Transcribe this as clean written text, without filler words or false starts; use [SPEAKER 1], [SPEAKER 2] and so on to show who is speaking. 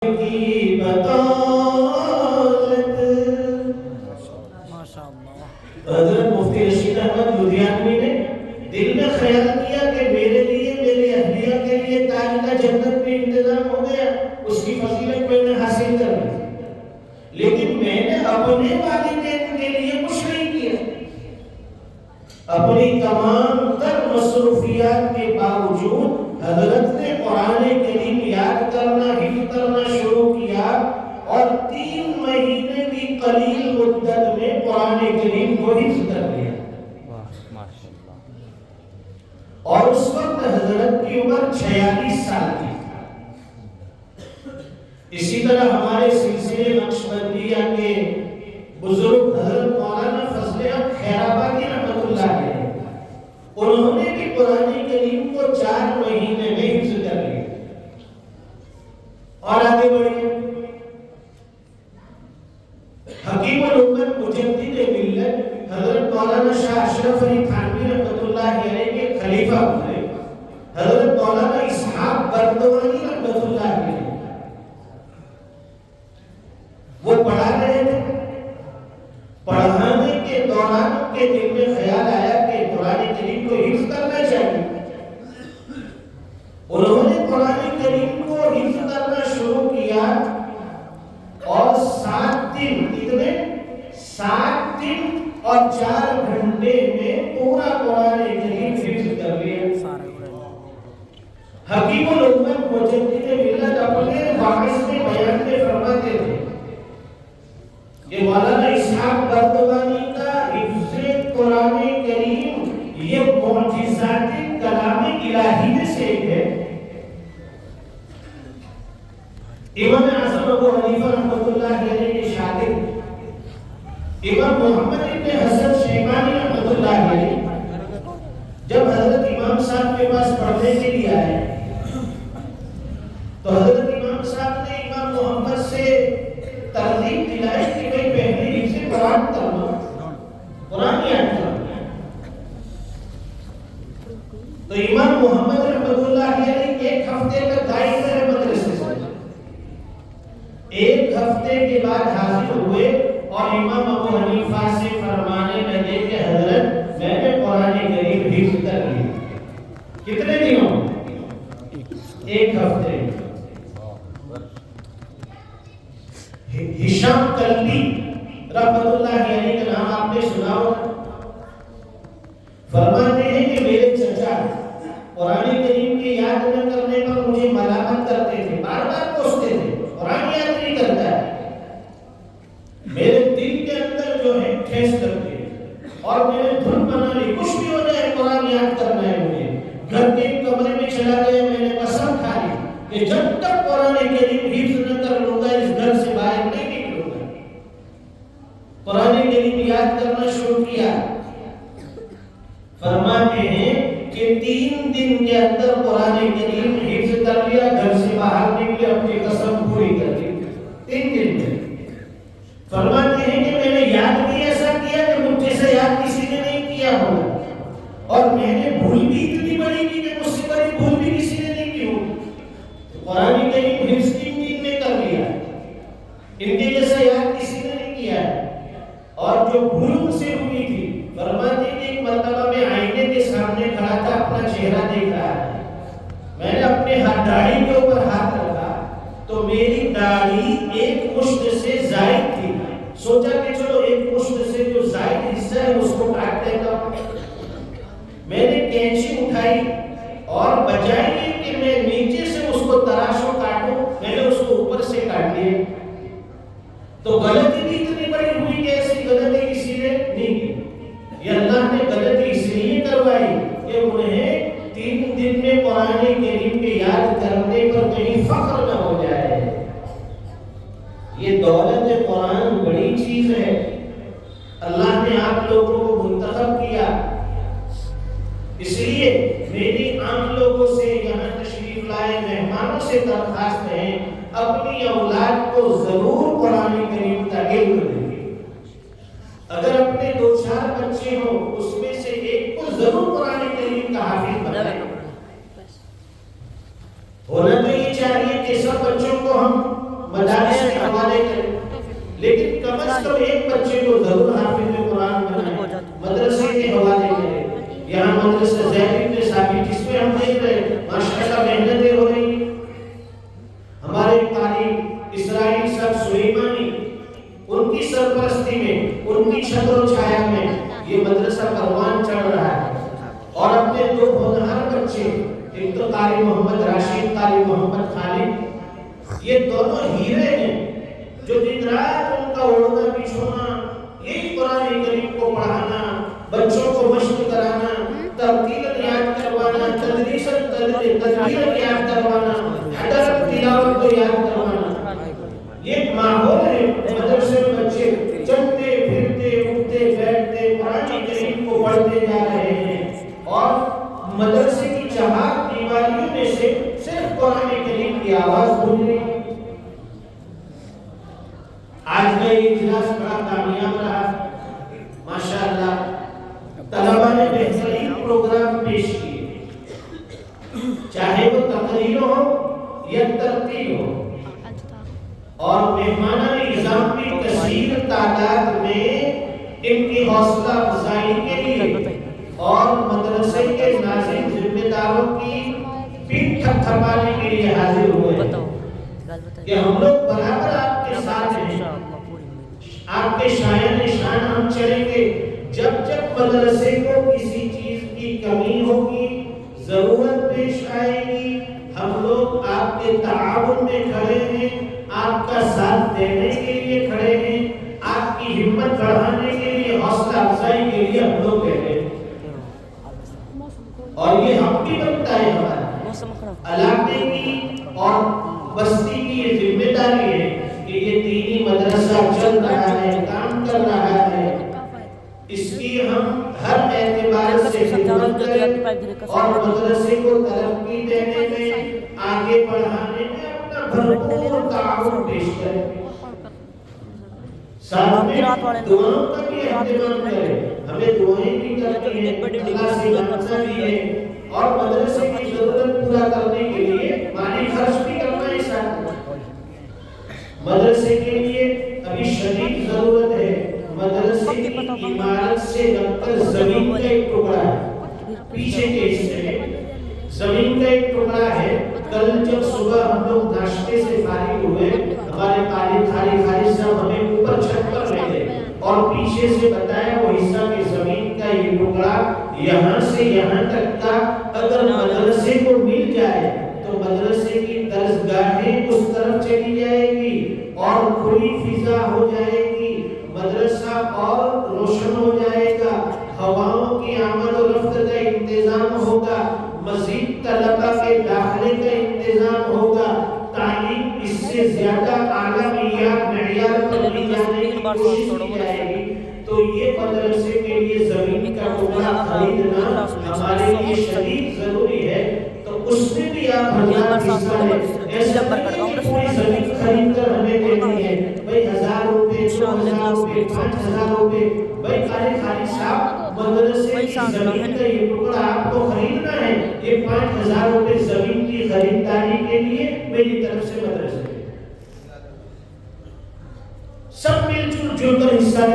[SPEAKER 1] کی بدولت حضرت مفتی رشید احمد لدھیانوی نے دل میں خیال کیا کہ میرے لیے میرے اہلیہ کے لیے تاج کا جنت میں انتظام ہو گیا، اس کی فضیلت میں نے حاصل کر لی، لیکن میں نے اپنے والدین کے لیے کچھ نہیں کیا۔ اپنی تمام تر مصروفیات کے باوجود حضرت نے قرآن کریم یاد کرنا، حفظ کرنا شروع کیا اور 3 مہینے کی قلیل مدت میں قرآن کریم کو حفظ کر لیا۔ اور اس وقت حضرت کی عمر 46 سال کی۔ اسی طرح ہمارے سلسلے نقشبندیہ کے بزرگ حضرت مولانا فضل حق خیرآبادی رحمۃ اللہ علیہ، انہوں نے بھی قرآن کریم کو 4 مہینے میں حفظ کر لیا۔ اور آگے بڑھیں، حکیم الامت مجدد ملت حضرت مولانا شاہ اشرف علی تھانوی رحمۃ اللہ علیہ کے خلیفہ ہوئے، حضرت مولانا اسحاق بردوانی رحمۃ اللہ علیہ، وہ پڑھا رہے تھے۔ پڑھانے کے دوران ان کے دل میں خیال آیا کہ قرآن کریم کو حفظ کرنا چاہیے۔ انہوں نے قرآن کریم کو حفظ کرنا شروع کیا اور 7 دن اور 4 گھنٹے میں پورا قرآن کریم حفظ کر لیا۔ حکیم الامت مجدد ملت اپنے واعظ میں بیان میں فرماتے تھے کہ مولانا اسحاق بردوانی کا حفظ قرآن کریم یہ معجزات کلام الہی میں سے ایک ہے۔ امام اعظم ابو حنیفہ رحمۃ اللہ علیہ کے شاگرد امام محمد ابن حسن شیبانی رحمۃ اللہ علیہ جب حضرت امام صاحب کے پاس پڑھنے کے لیے آئے تو حضرت امام صاحب نے امام محمد سے ترغیب دلائی کہ بھائی پہلے حفظ قرآن کرنا، قرآن یاد کرنا۔ تو امام محمد رحمۃ اللہ علیہ 1 ہفتے تک غائب رہے مدرسے سے۔ 1 ہفتے کے بعد حاضر ہوئے اور امام ابو حنیفہ سے فرمانے لگے کہ حضرت میں نے قرآن کریم حفظ کر لیا۔ کتنے دنوں؟ 1 ہفتے۔ ہشام کلبی رحمۃ اللہ علیہ کا نام آپ نے سنا ہوگا۔ فرماتے ہیں کہ میرے چچا قرآن کریم کی یاد نہ کرنے پر مجھے ملامت کرتے تھے، بار بار کوستے تھے، قرآن یاد نہیں کرتا ہے۔ میرے دل کے اندر جو ہے ٹھیس لگتی ہے اور میں نے دھن بنا لی، کچھ بھی ہو جائے قرآن یاد کرنا ہے مجھے۔ گھر کے کمرے میں چلا گیا، میں نے قسم کھا لی کہ جب تک قرآن کریم حفظ نہ کر لوں گا اس گھر سے باہر نہیں نکلوں گا۔ قرآن کریم یاد کرنا شروع کیا۔ فرماتے ہیں کہ 3 دن کے اندر قرآن کریم حفظ کر لیا، گھر سے باہر نکلے، اپنی قسم پوری کر لی 3 دن میں۔ فرماتے ہیں کہ میں نے یاد بھی ایسا کیا کہ مجھ جیسا یاد کسی نے نہیں کیا ہوگا، اور میں نے بھول بھی اتنی بڑی کی کہ مجھ سے بڑی بھول بھی کسی نے نہیں کی ہوگی۔ قرآن کریم حفظ 3 دن میں کر لیا، ان کے جیسا یاد کسی نے نہیں کیا ہے۔ اور جو بھول ان سے ہوئی تھی، فرماتے ہیں کہ ایک مرتبہ میں آئینے کے سامنے کھڑا تھا، اپنا چہرہ دیکھ رہا ہے، میں نے اپنے داڑھی کے اوپر ہاتھ رکھا تو میری داڑھی 1 مشت سے زائد تھی۔ سوچا کہ چلو 1 مشت سے جو زائد حصہ ہے اس کو کاٹ دیتا ہوں۔ میں نے کینچی اٹھائی اور بجائے کہ میں نیچے سے اس کو تراشوں کاٹوں، میں نے اس کو اوپر سے کاٹ لیا۔ تو غلطی بھی اتنی بڑی ہوئی کہ ایسی غلطی کسی نے نہیں کی۔ یہ اللہ نے غلطی اس لیے کروائی کہ انہیں 3 دن میں قرآن کریم کے یاد کرنے پر کہیں فخر نہ ہو جائے۔ یہ دولت قرآن بڑی چیز ہے، اللہ نے آپ لوگوں کو منتخب کیا۔ اس لیے میری عام لوگوں سے، یہاں تشریف لائے مہمانوں سے درخواست ہے، اپنی اولاد کو ضرور قرآن کریم کا علم دیں۔ اگر اپنے 2-4 بچے ہوں اس میں سے ایک کو ضرور قرآن کریم کا حافظ بنائیں۔ ہونا تو یہ چاہیے کہ سب بچوں کو ہم کریں، لیکن کم از کم ایک بچے کو ضرور حافظ قرآن بنائیں، مدرسے کے حوالے کریں۔ یہاں مدرسہ زید بن ثابت جس میں ہم دیکھ رہے ہیں ماشاءاللہ محنتیں ہو رہی ہیں، ہمارے قاری اسرائیل صاحب سلیمانی ان کی سرپرستی میں، ان کی چھتر و چھایا میں یہ مدرسہ پروان چڑھ رہا ہے، اور اپنے دو ہونہار بچے، ایک تو قاری محمد راشد، قاری محمد خالد، یہ دونوں ہیرے ہیں جو دن رات ان کا اڑنا بچھونا یہی قرآن کریم کو پڑھانا، بچوں کو مشق کرانا، ترتیل یاد کروانا، تدبیر یاد کروانا، ادب تلاوت کو یاد کروانا، یہ ایک ماحول ہے۔ مدرسے میں بچے چلتے پھرتے اٹھتے بیٹھتے قرآن کریم کو پڑھتے جا رہے ہیں، اور مدرسے کی چہار دیواریوں میں سے صرف قرآن کریم کی آواز گونج رہی ہے۔ آج کا یہ اجلاس بڑا کامیاب رہا ماشاءاللہ، طلباء نے بہترین پروگرام پیش کیے، چاہے وہ تقریر ہو یا ترتیب ہو، اور مہمانان نظام کی کثیر تعداد میں ان کی حوصلہ افزائی کے لیے اور مدرسے کے ناظرین ذمہ داروں کی پیٹھ تھپانے کے لیے حاضر ہوئے کہ ہم لوگ برابر آپ کے ساتھ ہیں، آپ کے شایان شان ہم چلیں گے، جب جب مدرسے کو کسی چیز کی کمی ہوگی، ضرورت پیش آئے گی، ہم لوگ آپ کے تعاون میں کھڑے ہیں، آپ کا ساتھ دینے کے لیے کھڑے ہیں، آپ کی ہمت بڑھانے کے لیے، حوصلہ افزائی کے لیے ہم لوگ کہتے ہیں، اور یہ ہم کی بنتا ہے، ہمارا علاقے کی اور بستی کی یہ ذمہ داری ہے کہ یہ دینی مدرسہ چل رہا ہے، کام کر رہا ہے، اس کی ہم ہر اعتبار سے خدمت کریں اور مدرسے کو ترقی دینے میں، آگے بڑھانے میں اپنا بھرپور تعاون پیش کریں، ساتھ میں دعاؤں کا بھی اہتمام کریں، ہمیں دعائیں بھی کرنی ہیں، اللہ سے مانگنا بھی ہے، اور مدرسے کی ضرورت پورا کرنے کے لیے مالی خرچ بھی کرنا ہے، ساتھ مدرسے کے لیے ابھی شدید ضرورت ہے، مدرسے کی عمارت سے لگ کر زمین کا ایک ٹکڑا ہے، پیچھے کے حصے میں زمین کا ایک ٹکڑا ہے۔ کل جب صبح ہم لوگ ناشتے سے فارغ ہوئے، ہمارے خالی صاحب ہمیں اوپر چھت پر لے گئے اور پیچھے سے بتایا وہ حصہ کہ زمین کا یہ ٹکڑا یہاں سے یہاں تک کا اگر مدرسے کو مل جائے تو مدرسے کی درسگاہیں اس طرف چلی جائے گی اور کھلی فضا ہو جائے گی، مدرسہ اور روشن ہو جائے گا، ہواؤں کی آمد و رفت کا انتظام ہوگا، مزید طلبہ کے داخلے کا انتظام ہوگا، تعلیم اس سے زیادہ اعلیٰ معیار پر لی جانے کی کوشش کی جائے گی، تو یہ مدرسے کے لیے زمین کا ٹکڑا خریدنا ہمارے لیے شدید ضروری ہے۔ تو اس میں بھی آپ حضرات حصہ لیں، ایسا نہیں کہ پوری زمین خرید کر ہمیں دینی ہے، بھئی 1000 روپے 2000 روپے 5000 روپے، بھئی خالی صاحب مدرسے کی زمین کا یہ ٹکڑا آپ کو خریدنا ہے، یہ 5000 روپے زمین کی خریداری کے لیے میری طرف سے مدرسے سب مل جل کر حصہ